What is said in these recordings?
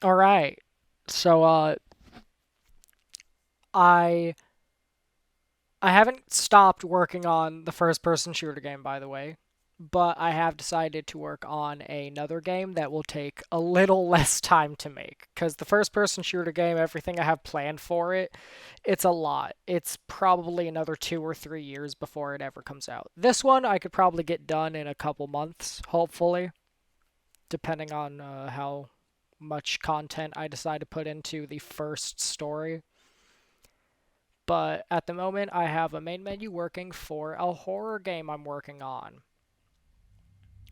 All right. So I I haven't stopped working on the first person shooter game, by the way, but I have decided to work on another game that will take a little less time to make cuz the first person shooter game, everything I have planned for it, it's a lot. It's probably another 2 or 3 years before it ever comes out. This one I could probably get done in a couple months, hopefully, depending on how much content I decide to put into the first story. But at the moment, I have a main menu working for a horror game I'm working on.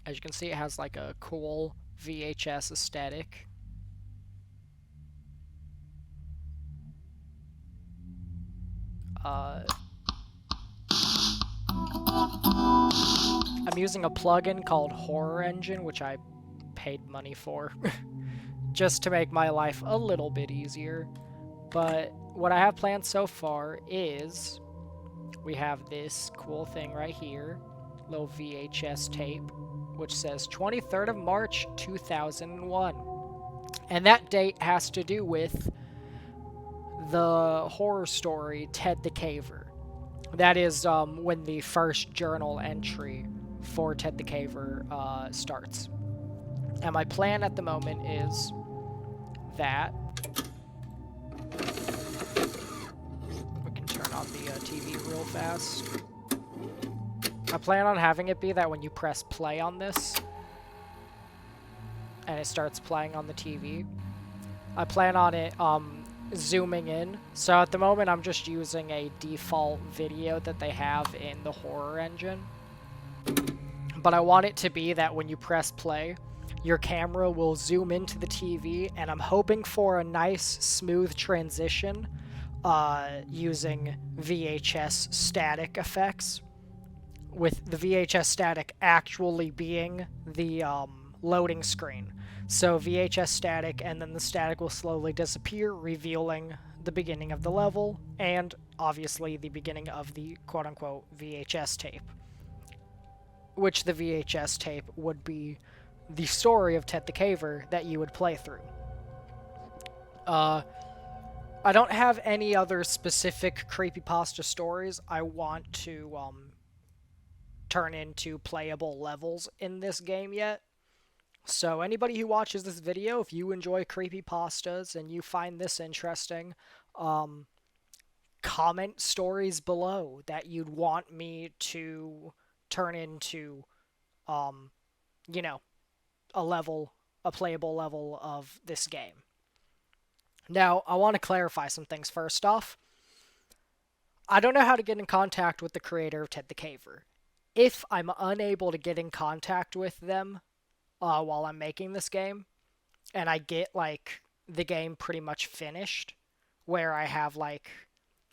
As you can see, it has like a cool VHS aesthetic. Uh, I'm using a plugin called Horror Engine, which I paid money for, just to make my life a little bit easier. But what I have planned so far is we have this cool thing right here, little VHS tape, which says 23rd of March 2001. And that date has to do with the horror story Ted the Caver. That is when the first journal entry for Ted the Caver starts. And my plan at the moment is that we can turn on the TV real fast. I plan on having it be that when you press play on this and it starts playing on the TV, I plan on it zooming in. So at the moment, I'm just using a default video that they have in the horror engine. But I want it to be that when you press play, your camera will zoom into the TV, and I'm hoping for a nice, smooth transition using VHS static effects, with the VHS static actually being the loading screen. So VHS static, and then the static will slowly disappear, revealing the beginning of the level, and obviously the beginning of the quote-unquote VHS tape. Which the VHS tape would be the story of Ted the Caver that you would play through. Uh, I don't have any other specific creepypasta stories I want to turn into playable levels in this game yet. So anybody who watches this video, if you enjoy creepypastas and you find this interesting, um, comment stories below that you'd want me to turn into, um, you know, a playable level of this game. Now, I want to clarify some things first off. I don't know how to get in contact with the creator of Ted the Caver. If I'm unable to get in contact with them while I'm making this game, and I get like the game pretty much finished, where I have like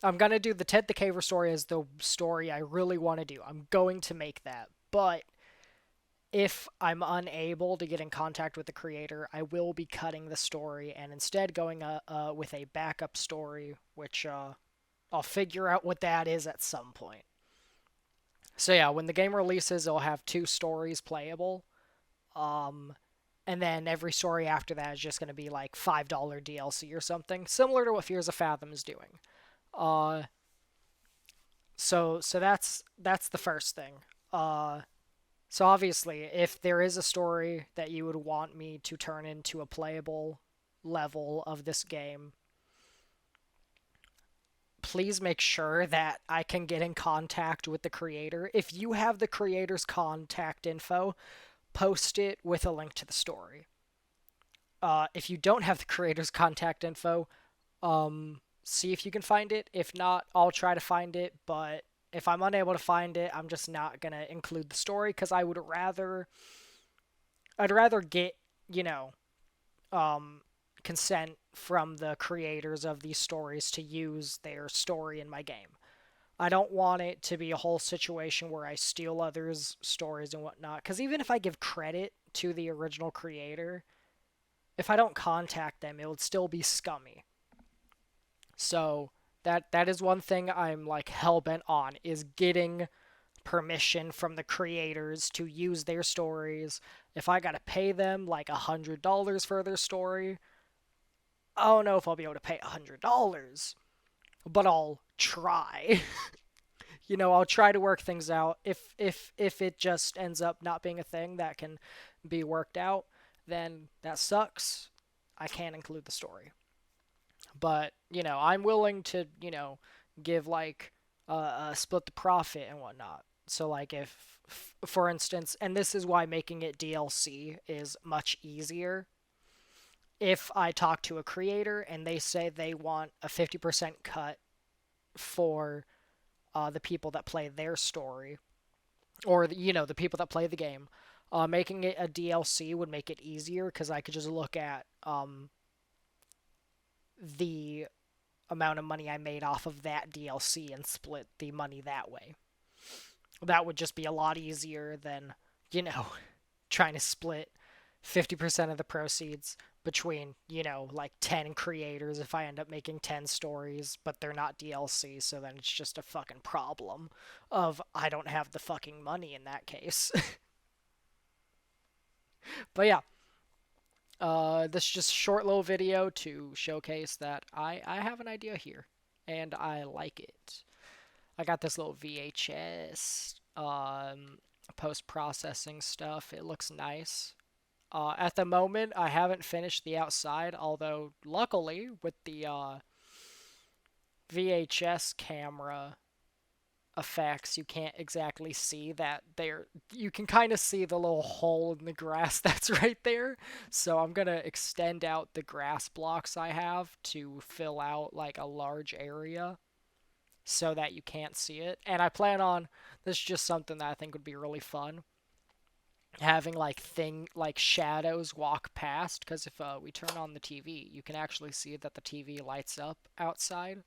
I'm gonna do the Ted the Caver story as the story I really want to do. I'm going to make that, but if I'm unable to get in contact with the creator, I will be cutting the story and instead going with a backup story, which I'll figure out what that is at some point. So yeah, when the game releases, it'll have two stories playable. Um, and then every story after that is just going to be like $5 DLC or something, similar to what Fears of Fathom is doing. Uh, so that's the first thing. Uh, so obviously, if there is a story that you would want me to turn into a playable level of this game, please make sure that I can get in contact with the creator. If you have the creator's contact info, post it with a link to the story. If you don't have the creator's contact info, see if you can find it. If not, I'll try to find it. But if I'm unable to find it, I'm just not gonna include the story because I'd rather get you know consent from the creators of these stories to use their story in my game. I don't want it to be a whole situation where I steal others' stories and whatnot. Because even if I give credit to the original creator, if I don't contact them, it would still be scummy. So that is one thing I'm like hell bent on is getting permission from the creators to use their stories. If I gotta pay them like $100 for their story, I don't know if I'll be able to pay $100, but I'll try. I'll try to work things out. If it just ends up not being a thing that can be worked out, then that sucks. I can't include the story. But, I'm willing to, give like split the profit and whatnot. So like if for instance, and this is why making it DLC is much easier. If I talk to a creator and they say they want a 50% cut for the people that play their story, or the people that play the game, making it a DLC would make it easier because I could just look at the amount of money I made off of that DLC and split the money that way. That would just be a lot easier than, trying to split 50% of the proceeds between, like 10 creators if I end up making 10 stories, but they're not DLC, so then it's just a fucking problem of I don't have the fucking money in that case. But yeah, this is just a short little video to showcase that I have an idea here, and I like it. I got this little VHS post-processing stuff. It looks nice. At the moment, I haven't finished the outside, although luckily with the VHS camera effects, you can't exactly see that there. You can kind of see the little hole in the grass that's right there. So I'm gonna extend out the grass blocks I have to fill out like a large area so that you can't see it. And I plan on, this is just something that I think would be really fun, having like shadows walk past, because if we turn on the TV, you can actually see that the TV lights up outside,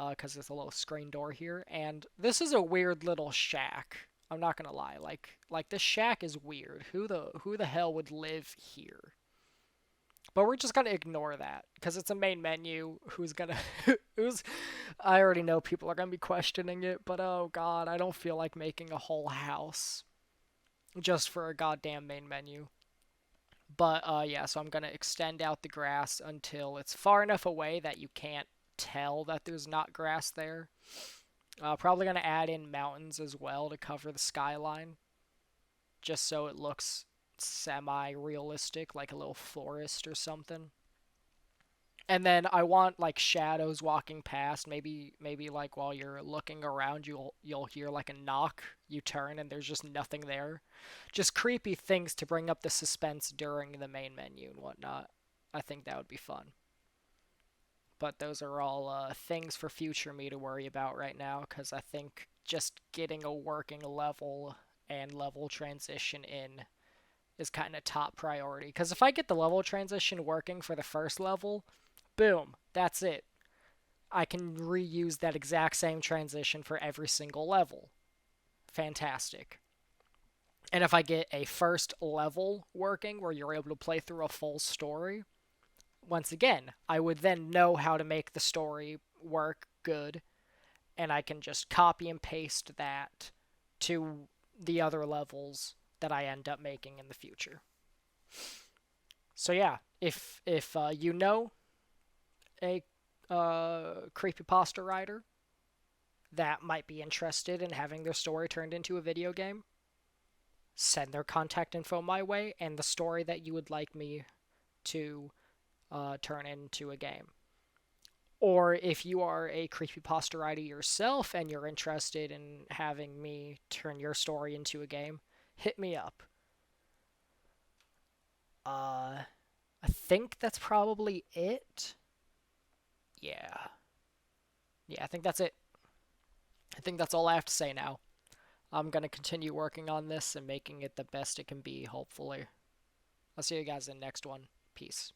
because there's a little screen door here. And this is a weird little shack. I'm not gonna lie, like this shack is weird. Who the hell would live here? But we're just gonna ignore that because it's a main menu. Who's gonna who's I already know people are gonna be questioning it, but oh god, I don't feel like making a whole house just for a goddamn main menu. But yeah, so I'm gonna extend out the grass until it's far enough away that you can't tell that there's not grass there. Probably gonna add in mountains as well to cover the skyline, just so it looks semi-realistic, like a little forest or something. And then I want like shadows walking past. Maybe like while you're looking around, you'll hear like a knock. You turn and there's just nothing there. Just creepy things to bring up the suspense during the main menu and whatnot. I think that would be fun. But those are all things for future me to worry about right now, because I think just getting a working level and level transition in is kind of top priority. Because if I get the level transition working for the first level, boom, that's it. I can reuse that exact same transition for every single level. Fantastic. And if I get a first level working where you're able to play through a full story, once again, I would then know how to make the story work good, and I can just copy and paste that to the other levels that I end up making in the future. So yeah, if you know a creepypasta writer that might be interested in having their story turned into a video game, send their contact info my way and the story that you would like me to turn into a game. Or if you are a creepypasta writer yourself and you're interested in having me turn your story into a game, hit me up. I think that's probably it. Yeah. Yeah, I think that's it. I think that's all I have to say now. I'm going to continue working on this and making it the best it can be, hopefully. I'll see you guys in the next one. Peace.